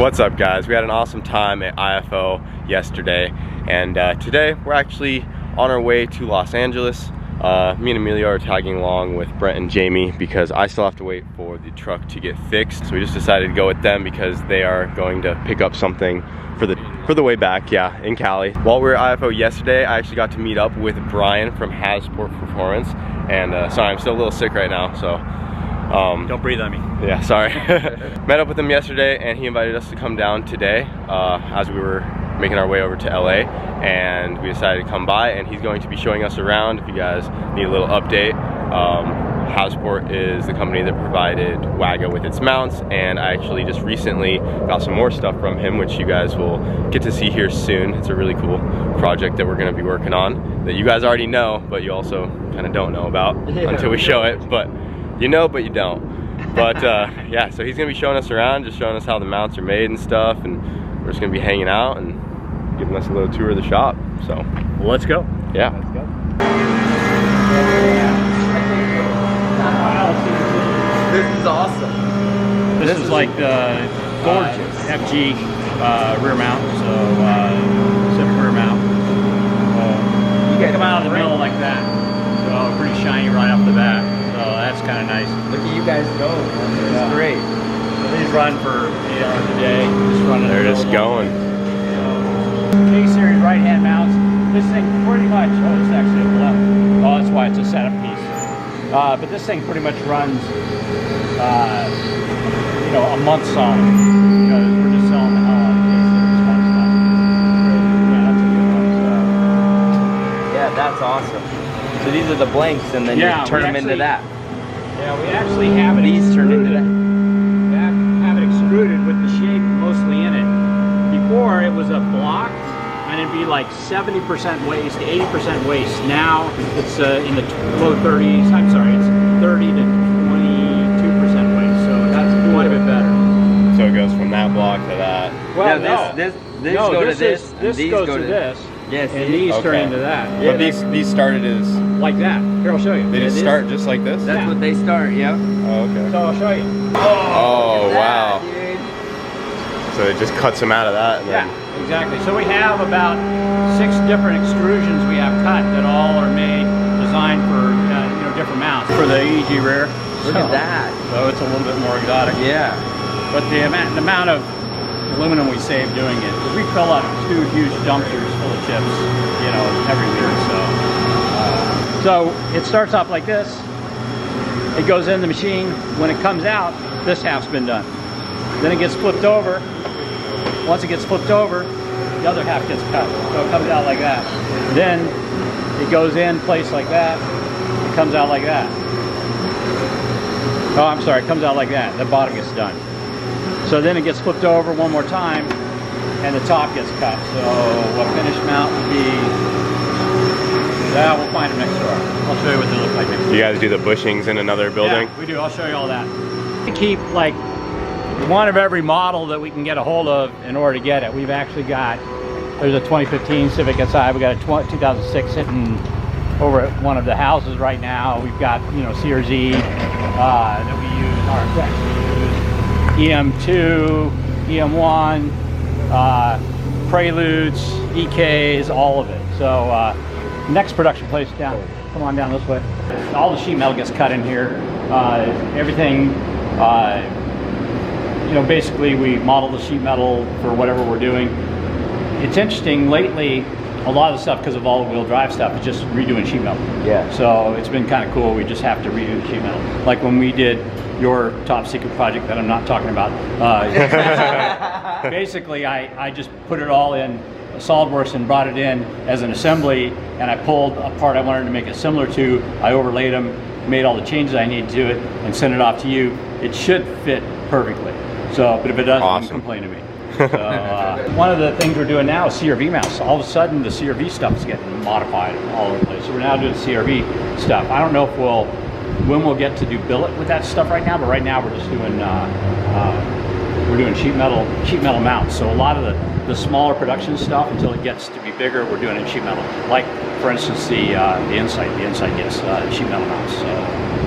What's up, guys? We had an awesome time at IFO yesterday, and today we're actually on our way to Los Angeles. Me and Emilio are tagging along with Brent and Jamie because I still have to wait for the truck to get fixed. So we just decided to go with them because they are going to pick up something for the way back, yeah, in Cali. While we were at IFO yesterday, I actually got to meet up with Brian from Hasport Performance, and sorry, I'm still a little sick right now, so don't breathe on me. Yeah, sorry. Met up with him yesterday, and he invited us to come down today as we were making our way over to LA, and we decided to come by, and he's going to be showing us around. If you guys need a little update, Hasport is the company that provided Waga with its mounts, and I actually just recently got some more stuff from him, which you guys will get to see here soon. It's a really cool project that we're going to be working on that you guys already know, but you also kind of don't know about until we show it. But you know, but you don't. But yeah, so he's gonna be showing us around, just showing us how the mounts are made and stuff, and we're just gonna be hanging out and giving us a little tour of the shop. So well, let's go. Yeah. Let's go. This is awesome. This is like the gorgeous FG rear mount, so Civic rear mount. You get them out of the middle like that, so pretty shiny right off the bat. So that's kind of nice. Look at you guys go. This is great. So these run for 8 hours a day. Just running. They're just going. A-series right-hand mounts. This thing pretty much. Oh, it's actually a left. Oh, that's why it's a setup piece. But this thing pretty much runs, you know, a month solid. Because we're just selling the hell out of A-series one stuff. Yeah, that's a good one. So. Yeah, that's awesome. So these are the blanks, and then you turn them into that. Yeah, we actually have it. These turn into that. We have it extruded with the shape mostly in it. Before it was a block, and it'd be like 70% waste to 80% waste. Now it's in the low 30s. I'm sorry, it's 30 to 22% waste. So that's quite a bit better. So it goes from that block to that. Well, no, this go to this, and these goes go to this. Yes, and these turn into that. But these started as like that. Here, I'll show you. They just start just like this? That's what they start, yeah. Oh, okay. So I'll show you. Oh, wow. That, dude. So it just cuts them out of that. And yeah, exactly. So we have about 6 different extrusions we have cut that all are made, designed for you know, different mounts. For the EG rear. Look at that. So it's a little bit more exotic. Yeah. But the amount of aluminum we save doing it, because we fill up 2 huge dumpsters full of chips, you know, every week. So it starts off like this. It goes in the machine. When it comes out, this half's been done. Then it gets flipped over. Once it gets flipped over, the other half gets cut. So it comes out like that. Then it goes in place like that. It comes out like that. Oh, I'm sorry, it comes out like that. The bottom gets done. So then it gets flipped over one more time, and the top gets cut. So what finished mount would be, yeah, we'll find them next door. I'll show you what they look like next door. You guys do the bushings in another building? Yeah, we do. I'll show you all that. We keep like one of every model that we can get a hold of in order to get it. We've actually got, there's a 2015 Civic SI. We got a 2006 sitting over at one of the houses right now. We've got, you know, CRZ that we use, EM2, EM1, Preludes, EKs, all of it. So next production place down, come on down this way. All the sheet metal gets cut in here. Everything, you know, basically we model the sheet metal for whatever we're doing. It's interesting, lately, a lot of the stuff, because of all-wheel drive stuff, is just redoing sheet metal. Yeah. So it's been kind of cool. We just have to redo the sheet metal. Like when we did your top secret project that I'm not talking about. Basically, I just put it all in SolidWorks and brought it in as an assembly, and I pulled a part I wanted to make it similar to. I overlaid them, made all the changes I needed to it, and sent it off to you. It should fit perfectly. So, but if it doesn't, awesome. Complain to me. So, one of the things we're doing now is CRV mounts. All of a sudden, the CRV stuff is getting modified all over the place. So we're now doing CRV stuff. I don't know if when we'll get to do billet with that stuff right now, but right now we're just doing we're doing sheet metal mounts. So a lot of the smaller production stuff, until it gets to be bigger, we're doing it in sheet metal. Like for instance, the Insight. The Insight gets sheet metal mounts,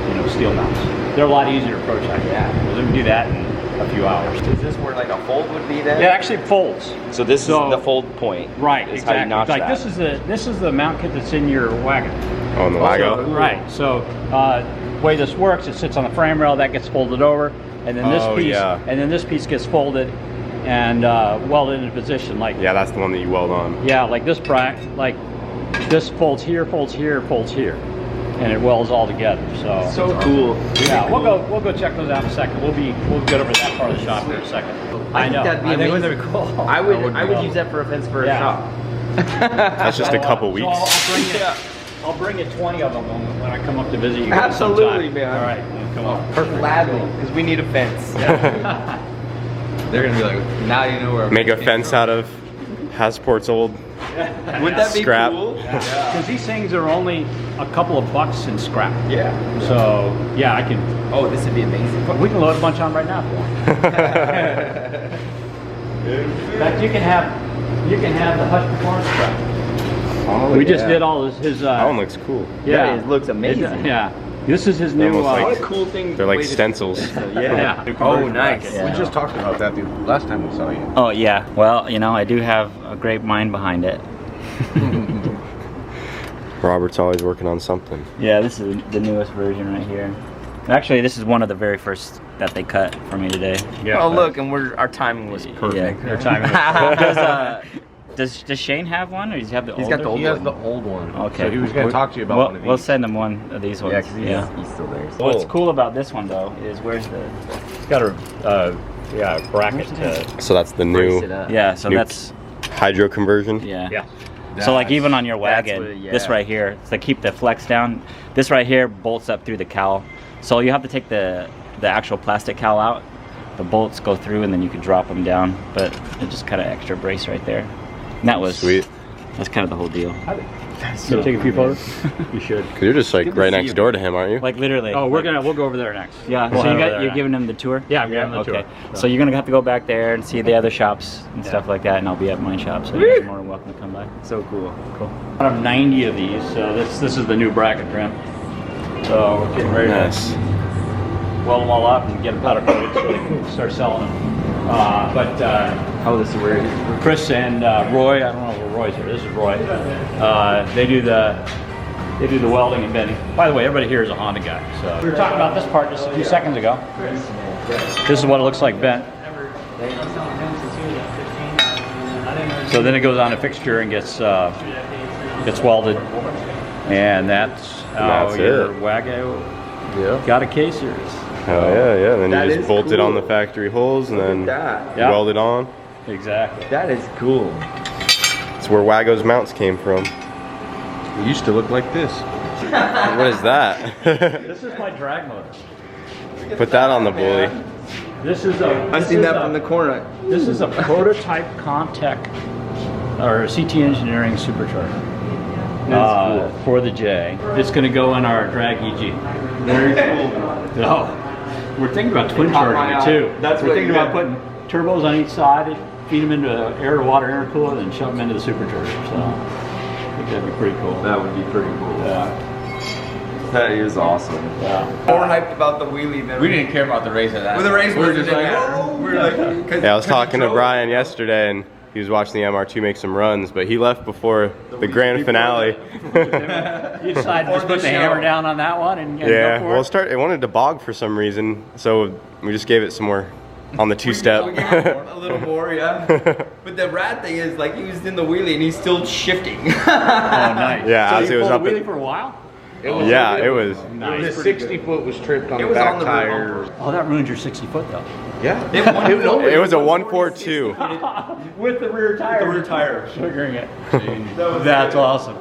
you know, steel mounts. They're a lot easier to approach like that. We're going to do that, and a few hours. Is this where like a fold would be then? It actually folds. So this is the fold point. Right, Is exactly. how you notch like that. this is the mount kit that's in your wagon. Oh, in the Wago? So, right. So way this works, it sits on the frame rail, that gets folded over, and then this piece, and then this piece gets folded and welded into position. Like that's the one that you weld on. Yeah, like this like this folds here, folds here, folds here, and it welds all together. So Cool. yeah, we'll go check those out in a second. We'll get over to that part of the shop here in a second. I know. That'd be amazing. That'd be cool. I would use that for a fence for a shop. That's just a couple weeks. I'll bring you 20 of them when I come up to visit you guys. Absolutely, sometime. man. All right, come on. Perfect. Gladly, because we need a fence. They're gonna be like, now you know where. Make a fence out of Hasport's old Would that be scrap. cool? Because these things are only a couple of bucks in scrap. Yeah. So yeah, I can. Oh, this would be amazing. We can load a bunch on right now for them. In fact, you can have the Hush Performance scrap. Oh, We just did all his. That one looks cool. Yeah, It looks amazing. Yeah, this is his new. Almost like- What a cool thing. They're like stencils. Yeah. Oh, nice. We just talked about that the last time we saw you. Oh yeah, well, you know, I do have a great mind behind it. Robert's always working on something. Yeah, this is the newest version right here. Actually, this is one of the very first that they cut for me today. Yeah. Oh, look, and our timing was perfect. Your timing. Does Shane have one, or does he have the He's older? got the old He has one. the old one. Okay. So he was going to talk to you about one of these. We'll send him one of these ones. Yeah, because he's still there. What's cool about this one though is where's the? It's got a bracket to. So that's the Brace it new up. Yeah, so New- that's hydro conversion. yeah. Yeah. So like even on your That's wagon, what- yeah. this right here, to keep the flex down, this right here bolts up through the cowl. So you have to take the actual plastic cowl out. The bolts go through and then you can drop them down. But it's just kind of extra brace right there. And that was Sweet. That's kind of the whole deal. So take a few photos. You should. Cause you're just like Good to right see next you. door to him, aren't you? Like literally. Oh, we'll go over there next. Yeah. We'll So head over there you're now. giving him the tour? Yeah, I'm giving him the Okay. tour. So you're gonna have to go back there and see the other shops and stuff like that, and I'll be at my shop, so you're more than welcome to come by. So cool. Cool. Out of 90 of these, so this is the new bracket trim. So we're getting ready Nice. to weld them all up and get them powder coated so they can start selling them. Oh, this is where it is. Chris and Roy, I don't know where Roy's here. This is Roy. They do the welding and bending. By the way, everybody here is a Honda guy. So we were talking about this part just a few seconds ago. This is what it looks like bent. So then it goes on a fixture and gets welded, and that's how That's your it. Wago Yeah. got a K-series. Oh yeah. Then That you is just bolt it cool. on the factory holes and then that. Yeah. weld it on. Exactly. That is cool. It's where Wago's mounts came from. It used to look like this. What is that? This is my drag motor. Put that on the bully. This is a. I've seen that from the corner. This is a prototype Contec or CT Engineering supercharger for the J. It's going to go in our drag EG. Very cool. Oh, we're thinking about twin caught my charging it eye. too. That's we're what- thinking yeah. about putting turbos on each side, feed them into air-to-water intercooler, and shove them into the supercharger. So I think that'd be pretty cool. That would be pretty cool. Yeah. That is awesome. Yeah. More hyped about the wheelie than We didn't care about the race at that. Well, the race we were wasn't just like, that. oh, We were like, cause, Yeah, I was talking to Brian yesterday and he was watching the MR2 make some runs, but he left before the grand finale. You decided to just put the hammer down on that one and Yeah, go for well, it wanted to bog for some reason, so we just gave it some more on the two-step. a little more, yeah. But the rad thing is, like, he was in the wheelie and he's still shifting. Oh, nice. Yeah, so as you it was pulled up a wheelie in- for a while? Yeah, it was. Nice. The 60-foot was tripped on It the was back on the tire. Oh, that ruined your 60 foot though. Yeah. It was a 142. With the rear tire. The rear tire. Triggering it. That's awesome.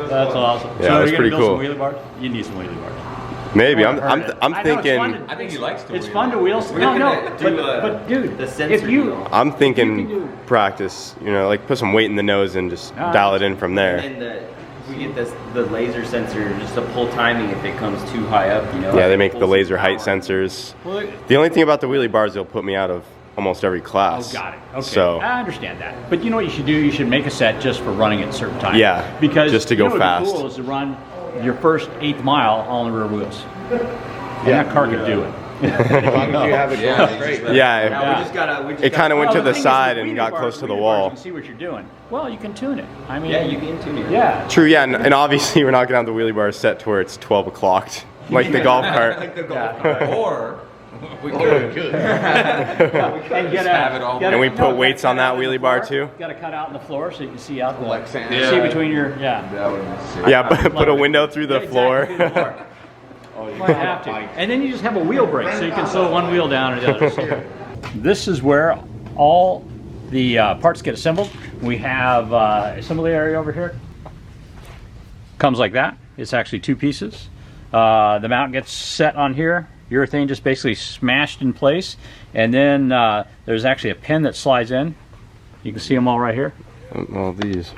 That's awesome. Yeah, so it was are you pretty gonna build cool. some wheelie bars? You need some wheelie bars. Maybe. I heard it. I'm I know, it's thinking. fun I think he likes to It's wheel. fun to wheel. We're No, gonna no. do, But dude, the sensor if you wheel. I'm You can thinking do- practice. You know, like put some weight in the nose and just dial it in from there. And we get the laser sensor just to pull timing if it comes too high up, you know. Yeah, they It make the pulls laser some height power. sensors. Well, The only thing about the wheelie bars, they'll put me out of almost every oh, class. got it. Okay. So I understand that. But you know what you should do? You should make a set just for running at certain times. Yeah, Because just to you go know what'd be fast. cool is to run your first 8th mile all on the rear wheels. And that car could do it. As long as you have it going straight. Yeah. It kind of went to the side and got close to the wall. You can see what you're doing. Well, you can tune it. I mean, Yeah, you can tune it. Yeah. True, yeah, and obviously we're not gonna have the wheelie bar set to where it's 12 o'clock, like the golf cart. Like the golf cart. Or we could. And we put weights on that wheelie bar too. Got to cut out in the floor so you can see out the Like sand. see between your Yeah, but put a window through the floor. You might have to. And then you just have a wheel brake so you can sew one wheel down or the other. This is where all the parts get assembled. We have assembly area over here. Comes like that. It's actually 2 pieces. The mount gets set on here. Urethane just basically smashed in place, and then there's actually a pin that slides in. You can see them all right here. All these.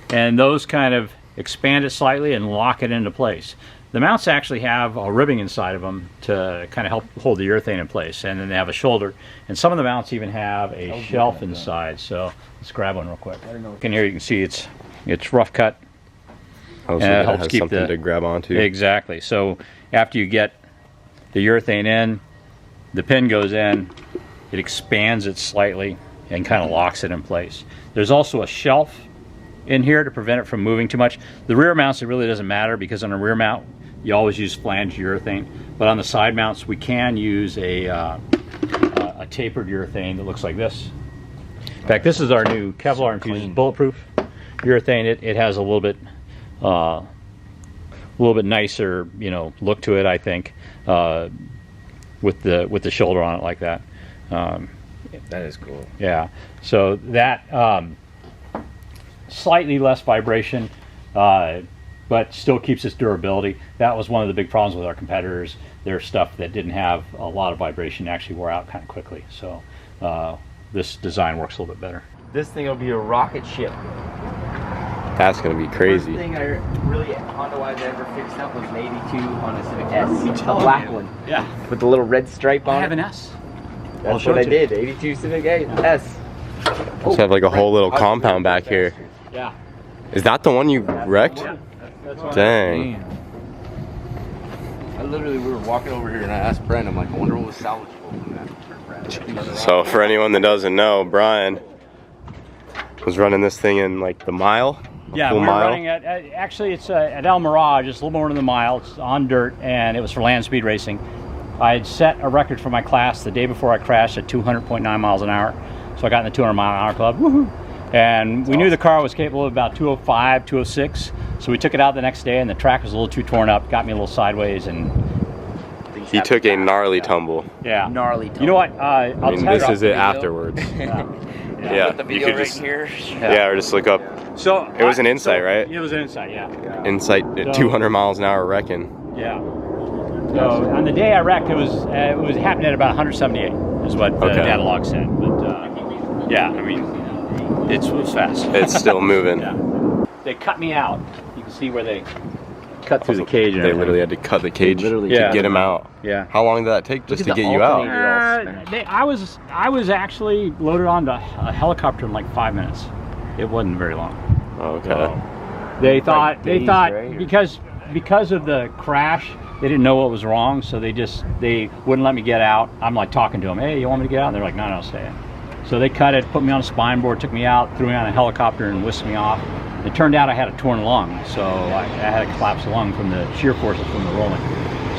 And those kind of expand it slightly and lock it into place. The mounts actually have a ribbing inside of them to kind of help hold the urethane in place, and then they have a shoulder. And some of the mounts even have a shelf inside. So let's grab one real quick. In here you can see it's rough cut. Oh, so And it it helps has keep something to grab onto. Exactly. So after you get the urethane in, the pin goes in, it expands it slightly and kind of locks it in place. There's also a shelf in here to prevent it from moving too much. The rear mounts, it really doesn't matter because on a rear mount, you always use flange urethane. But on the side mounts, we can use a tapered urethane that looks like this. In fact, this is our new Kevlar infused bulletproof urethane. It has a little bit nicer, look to it, I think, with the shoulder on it like that. That is cool. Yeah. So that slightly less vibration, but still keeps its durability. That was one of the big problems with our competitors. Their stuff that didn't have a lot of vibration actually wore out kind of quickly. So this design works a little bit better. This thing will be a rocket ship. That's gonna be crazy. First thing I really Honda-wise ever fixed up was an 82 on a Civic S, the black one. Yeah. With the little red stripe on I have it. an S. That's what I did. 82 Civic S. Just have like a whole little compound back here. Yeah. Is that the one you wrecked? That's what Dang. I literally, we were walking over here and I asked Brent, I'm like, I wonder what was salvageable from that. So for anyone that doesn't know, Brian was running this thing in like the mile. Yeah, full we're mile. running at actually it's at El Mirage. It's a little more than a mile. It's on dirt, and it was for land speed racing. I had set a record for my class the day before I crashed at 200.9 miles an hour. So I got in the 200 mile an hour club. Woohoo! And we knew the car was capable of about 205, 206. So we took it out the next day, and the track was a little too torn up. Got me a little sideways, and He took a gnarly tumble. yeah. Gnarly. You know what? I mean, this is it afterwards. Yeah. Yeah, The you video could right just here. yeah, or just look up So It was an Insight, right? It was an Insight, yeah. Insight at 200 miles an hour wrecking. Yeah. So on the day I wrecked, it was happening at about 178, is what the data log said. But yeah, I mean, it was fast. It's still moving. Yeah. They cut me out. You can see where they cut through the cage. And They everything. literally had to cut the cage to Yeah. get him out. Yeah. How long did that take just to at the get you out? alternator. I was actually loaded onto a helicopter in like 5 minutes. It wasn't very long. Okay. They thought days, right? because of the crash, they didn't know what was wrong, so they wouldn't let me get out. I'm like talking to them, hey, you want me to get out? And they're like, no, stay in. So they cut it, put me on a spine board, took me out, threw me on a helicopter, and whisked me off. It turned out I had a torn lung, so I had a collapsed lung from the shear forces from the rolling.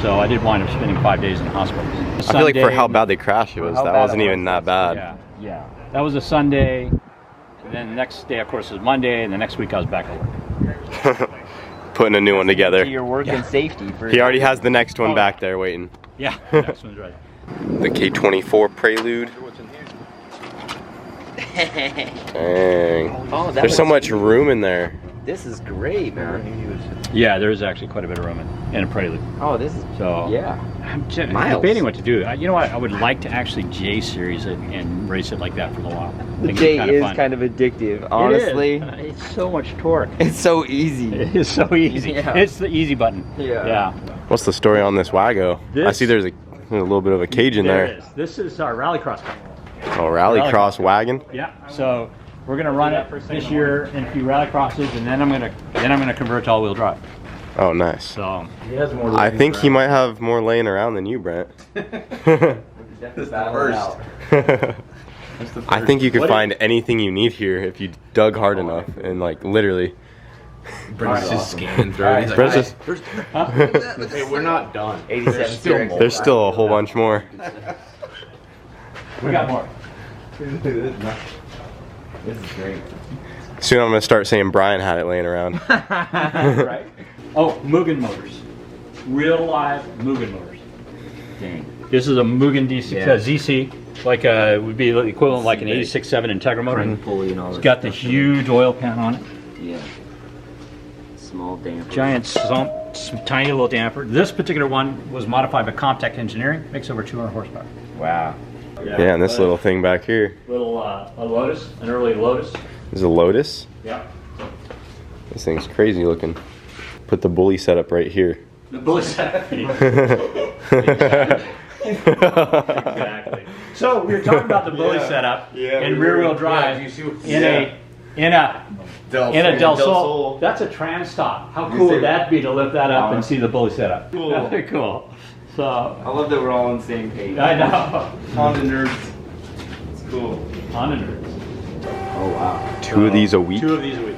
So I did wind up spending 5 days in the hospital. I feel like for how bad they crashed, that wasn't even that bad. Yeah. That was a Sunday. And then the next day, of course, was Monday, and the next week I was back at work. Putting a new one together. Your work and safety. He already has the next one back there waiting. Yeah, next one's right. The K24 Prelude. Dang. Oh, There's so much room in there. This is great, man. Yeah, there is actually quite a bit of room in a Prelude. Oh, this is So yeah. I'm Miles. debating what to do. You know what? I would like to actually J series it and race it like that for a little while. The J is kind of addictive, honestly. It's so much torque. It's so easy. It's so easy. Yeah. It's the easy button. Yeah. What's the story on this Wago? I see there's a little bit of a cage in there. There is. This is our rallycross car. Oh, rallycross wagon. Yeah. So we're gonna run it this year in a few rallycrosses, and then I'm gonna convert to all-wheel drive. Oh, nice. So He has more. I think he might have more laying around than you, Brent. That's the first. I think you could find anything you need here if you dug hard enough and like literally. Brent's just scanning through. He's like, Brent's just- hey, we're not done. 87 still more. There's still a whole bunch more. we got more. This is great. Soon I'm gonna start saying Brian had it laying around. Right. Oh, Mugen motors. Real live Mugen motors. Dang. This is a Mugen DC, Yeah. ZC, like would be the equivalent like an 86.7 Integra motor. Crank pulley and all It's that got the stuff. huge oil pan on it. Yeah. Small damper. Giant, tiny little damper. This particular one was modified by Comtech Engineering. Makes over 200 horsepower. Wow. Yeah, and this little thing back here Little a Lotus, an early Lotus. is a Lotus. Yeah. This thing's crazy looking. Put the bully setup right here. The bully setup. Exactly. So we were talking about the bully setup in rear-wheel drive in a Del Sol. That's a trans stop. How cool would that be to lift that up and see the bully setup? Cool. That'd be cool. So I love that we're all on the same page. I know. Honda nerds. It's cool. Honda nerds. Oh wow. 2 of these a week. 2 of these a week.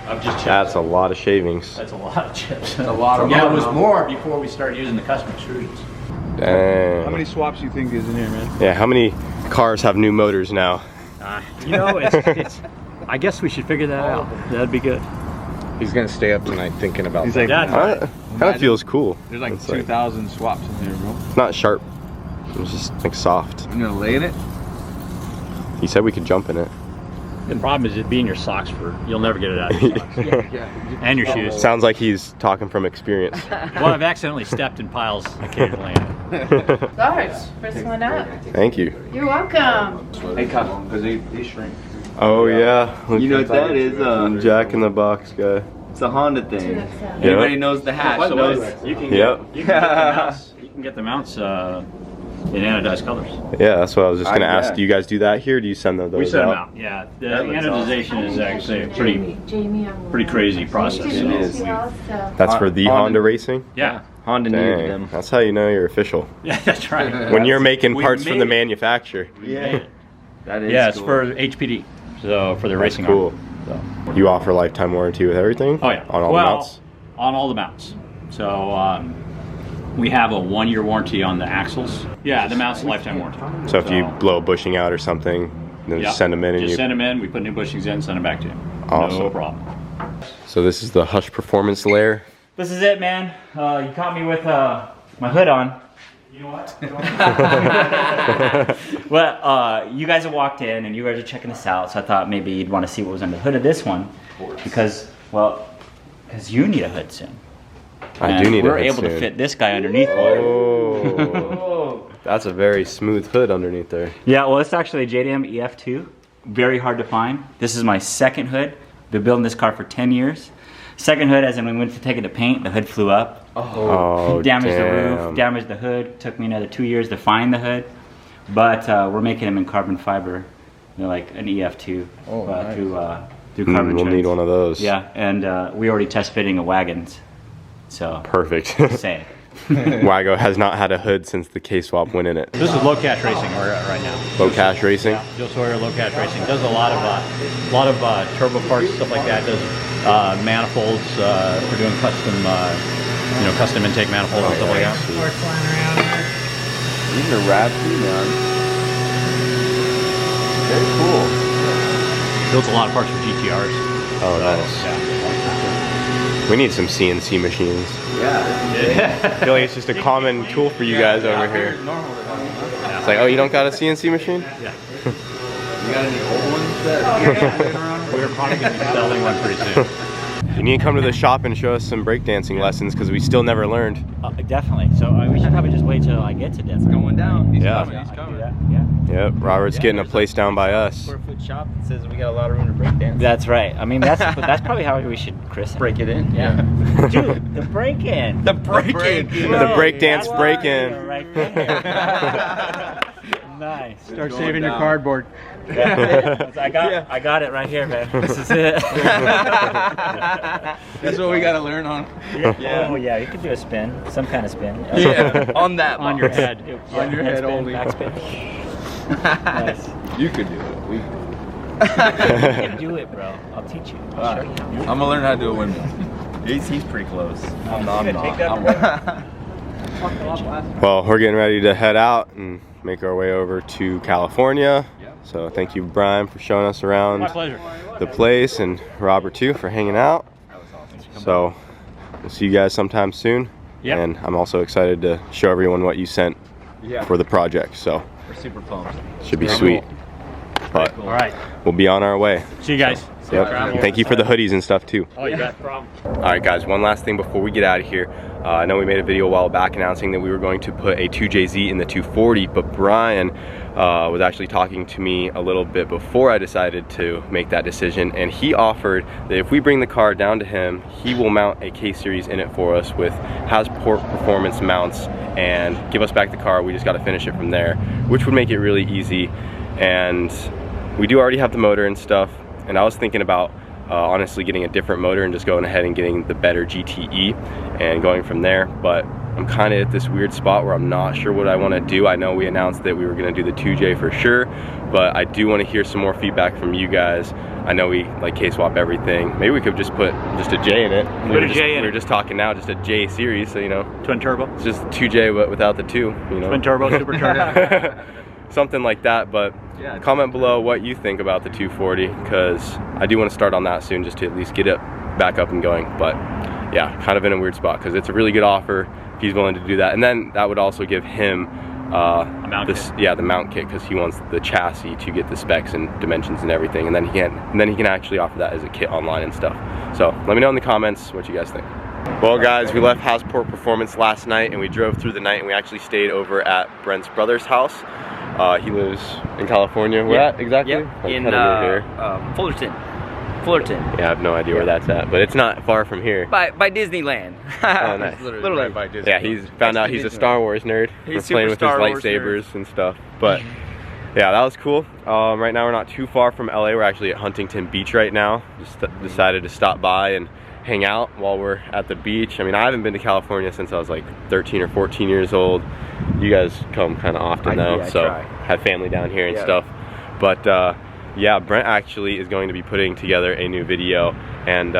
Of just chips. That's a lot of shavings. That's a lot of chips. A lot of Yeah, it was more before we started using the custom extrusions. Dang. How many swaps do you think is in here, man? Yeah, how many cars have new motors now? You know, it's. I guess we should figure that out. That'd be good. He's gonna stay up tonight thinking about He's that. like, Yeah. Kind of feels cool. there's like It's 2,000 swaps in here, bro. not sharp. It's just like soft. I'm gonna lay in it. He said we could jump in it. The problem is it'd be in your socks you'll never get it out of your socks. And your shoes. Sounds like he's talking from experience. Well, I've accidentally stepped in piles occasionally. Stars, first one up. Thank you. You're welcome. Hey, cut because they shrink. Oh yeah. You know what that is? Jack in the Box guy. It's a Honda thing. Yep. Everybody knows the hatch. By the knows. way, you can Yep. get the mounts in anodized colors. Yeah, that's what I was just gonna ask. yeah. Do you guys do that here? Or do you send those We set them out? out. Yeah, the That looks anodization is actually a pretty Pretty crazy process. It is. That's for the Honda- Honda racing? Yeah, Honda needed Dang, them. that's how you know you're official. yeah, that's right. When you're making We parts for made the it. manufacturer. Yeah. That is. Yeah, it's cool. for HPD, so for the That's racing cool. arm. So. You offer lifetime warranty with everything? Oh yeah. On all well, the mounts? On all the mounts. So we have a 1-year warranty on the axles. Yeah, the mounts lifetime warranty. So if you blow a bushing out or something, then Yeah, just send them in and just you... send them in. We put new bushings in, send them back to you. No Awesome. problem. So this is the Hush Performance layer. This is it, man. You caught me with my hood on. You know what? Well, you guys have walked in and you guys are checking this out, so I thought maybe you'd want to see what was under the hood of this one, because you need a hood soon. I do need a We're hood able to soon. fit this guy underneath. Oh, that's a very smooth hood underneath there. Yeah, well, it's actually a JDM EF2. Very hard to find. This is my second hood. Been building this car for 10 years. Second hood, as in when we went to take it to paint, the hood flew up. Oh, Damaged the damn. roof, damaged the hood. Took me another 2 years to find the hood. But we're making them in carbon fiber. They're like an EF2 through carbon We'll treads. need one of those. Yeah, and we already test fitting a wagons. So, Perfect. say it. Wago has not had a hood since the K-Swap went in it. This is low catch racing we're at right now. Low cash racing? Yeah, Joe Sawyer Low Catch Racing does a lot of turbo parts, stuff like that. Does manifolds for doing custom, custom intake manifolds and stuff like that. These are rad too, man. Very cool. Builds a lot of parts for GTRs. Oh, nice. We need some CNC machines. Yeah. I feel like it's just a common tool for you guys over here. It's like, oh, you don't got a CNC machine? Yeah. You got any old ones that We're probably going to be selling one pretty soon. You need to come to the shop and show us some breakdancing lessons because we still never learned. Definitely. So we should probably just wait till I get to Denver. going down? He's Yeah. coming. He's coming. Yeah. Yep, Robert's getting a place down by us. Square foot shop that says we got a lot of room to break dance. That's right. I mean, that's probably how we should christen it. Break it in. Yeah. Dude, the break-in. The break in. The breakdance break-in. Right there. Nice. Start saving your cardboard. I got it right here, man. This is it. That's what we gotta learn on. Yeah. Oh yeah, you can do a spin, some kind of spin. Yeah, on that. On your head. On your head only. Backspin. Nice. You could do it. We could. You can do it, bro. I'll teach you. I'll show you. I'm gonna learn how to do a windmill. He's pretty close. I'm Take not. that. Well, we're getting ready to head out and make our way over to California. So thank you, Brian, for showing us around My pleasure. the place, and Robert too for hanging out. So we'll see you guys sometime soon. Yep. And I'm also excited to show everyone what you sent for the project. So We're super pumped. should be sweet. But All right. we'll be on our way. See you guys. Yep. Thank you for the hoodies and stuff too. Oh, you got a problem. All right, guys, one last thing before we get out of here. I know we made a video a while back announcing that we were going to put a 2JZ in the 240, but Brian was actually talking to me a little bit before I decided to make that decision, and he offered that if we bring the car down to him, he will mount a K-Series in it for us with Hasport performance mounts and give us back the car. We just got to finish it from there, which would make it really easy. And we do already have the motor and stuff, and I was thinking about honestly getting a different motor and just going ahead and getting the better GTE and going from there. But I'm kind of at this weird spot where I'm not sure what I want to do. I know we announced that we were going to do the 2J for sure, but I do want to hear some more feedback from you guys. I know we like K-swap everything. Maybe we could just put just a J in it. We were just talking now, just a J series, so you know. Twin turbo. It's just 2J but without the 2, you know. Twin turbo, supercharger. Something like that. But comment below what you think about the 240, because I do want to start on that soon just to at least get it back up and going. But yeah, kind of in a weird spot because it's a really good offer if he's willing to do that. And then that would also give him the mount kit, because he wants the chassis to get the specs and dimensions and everything, and then he can actually offer that as a kit online and stuff. So let me know in the comments what you guys think. Well, guys, we left Hasport Performance last night and we drove through the night, and we actually stayed over at Brent's brother's house. He lives in California. Where at exactly? Yep. In Fullerton. Yeah, I have no idea where that's at, but it's not far from here. By Disneyland. Oh, nice. Literally right by Disneyland. Yeah, he's found out he's a Star Wars nerd. We're playing with his lightsabers and stuff. But yeah, that was cool. Right now we're not too far from LA. We're actually at Huntington Beach right now. Just decided to stop by and hang out while we're at the beach. I mean, I haven't been to California since I was like 13 or 14 years old. You guys come kind of often though, so have family down here and stuff. But yeah, Brent actually is going to be putting together a new video, and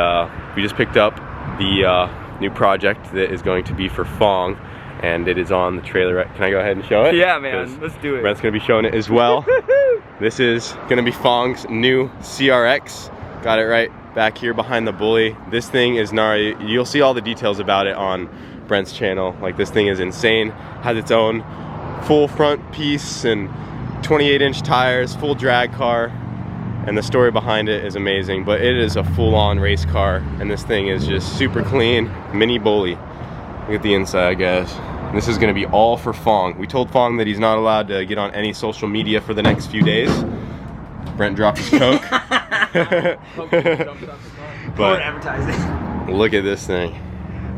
we just picked up the new project that is going to be for Phong, and it is on the trailer. Can I go ahead and show it? Yeah, man, let's do it. Brent's gonna be showing it as well. This is gonna be Phong's new CRX. Got it right back here behind the bully. This thing is gnarly. You'll see all the details about it on Brent's channel. Like, this thing is insane. Has its own full front piece and 28-inch tires, full drag car, and the story behind it is amazing. But it is a full-on race car, and this thing is just super clean, mini bully. Look at the inside, guys. This is gonna be all for Phong. We told Phong that he's not allowed to get on any social media for the next few days. Brent dropped his Coke. But look at this thing.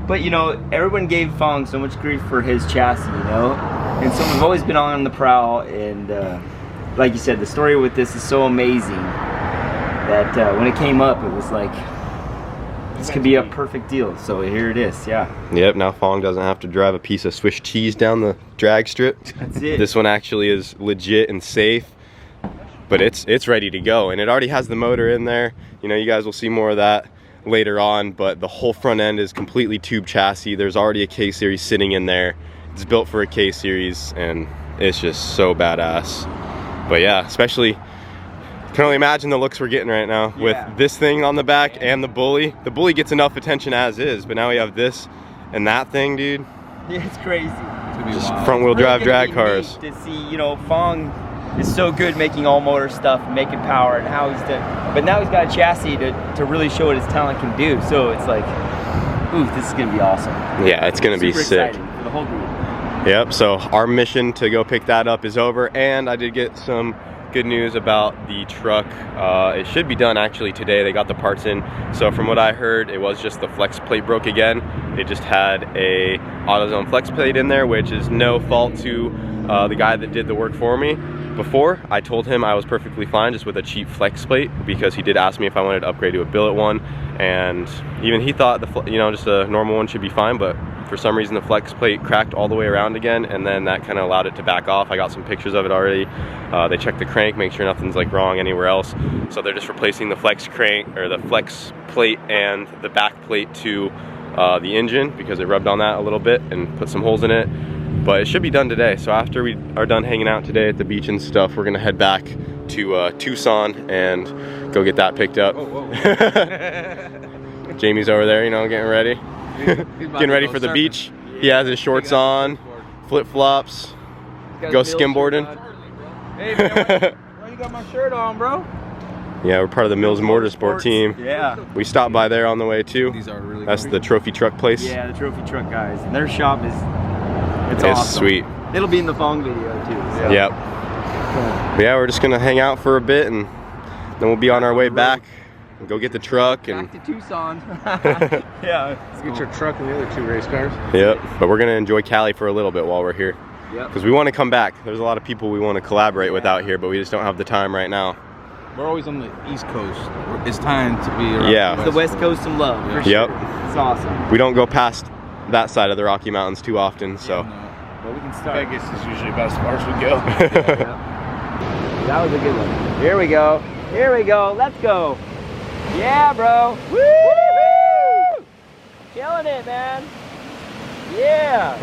But you know, everyone gave Phong so much grief for his chassis, you know? And so we've always been on the prowl, and like you said, the story with this is so amazing that when it came up, it was like, this could be a perfect deal. So here it is, yeah. Yep, now Phong doesn't have to drive a piece of Swiss cheese down the drag strip. That's it. This one actually is legit and safe, but it's ready to go, and it already has the motor in there. You know, you guys will see more of that later on, but the whole front end is completely tube chassis. There's already a K-Series sitting in there. It's built for a K-Series, and it's just so badass. But yeah, especially, can only imagine the looks we're getting right now with this thing on the back and the bully. The bully gets enough attention as is, but now we have this and that thing, dude. Yeah, it's crazy. Just front-wheel drive drag cars. To see, you know, Phong is so good making all motor stuff, making power, and how he's done. But now he's got a chassis to really show what his talent can do. So it's like, ooh, this is gonna be awesome. Yeah, it's gonna be sick. Exciting for the whole group. Yep, so our mission to go pick that up is over, and I did get some good news about the truck. It should be done actually today. They got the parts in. So from what I heard, it was just the flex plate broke again. They just had a AutoZone flex plate in there, which is no fault to the guy that did the work for me. before, I told him I was perfectly fine just with a cheap flex plate, because he did ask me if I wanted to upgrade to a billet one, and even he thought just a normal one should be fine, but for some reason the flex plate cracked all the way around again, and then that kind of allowed it to back off. I got some pictures of it already. They checked the crank, make sure nothing's like wrong anywhere else. So they're just replacing the flex crank, or the flex plate, and the back plate to the engine, because it rubbed on that a little bit and put some holes in it. But it should be done today. So after we are done hanging out today at the beach and stuff, we're gonna head back to Tucson and go get that picked up. Jamie's over there, you know, getting ready. Getting ready for the beach. He has his shorts on, flip-flops, go skimboarding. Hey man, why you got my shirt on, bro? Yeah, we're part of the Mills Motorsport team. Yeah. We stopped by there on the way too. These are really That's the trophy truck place. Yeah, the trophy truck guys. And their shop is, it's It's awesome. sweet. It'll be in the Phong video too. So. Yep. But yeah, we're just gonna hang out for a bit, and then we'll be on our way back and go get the truck. And Back to Tucson. Yeah. Let's get your truck and the other 2 race cars. yep. But we're gonna enjoy Cali for a little bit while we're here, Yep. because we want to come back. There's a lot of people we want to collaborate with out here, but we just don't have the time right now. We're always on the East Coast. It's time to be around Yeah. The West Coast some love. For sure. Yep. It's awesome. We don't go past that side of the Rocky Mountains too often, so. But we can start. Vegas is usually about as far as we go. That was a good one. Here we go. Here we go. Let's go. Yeah, bro. Woo! Killing it, man. Yeah.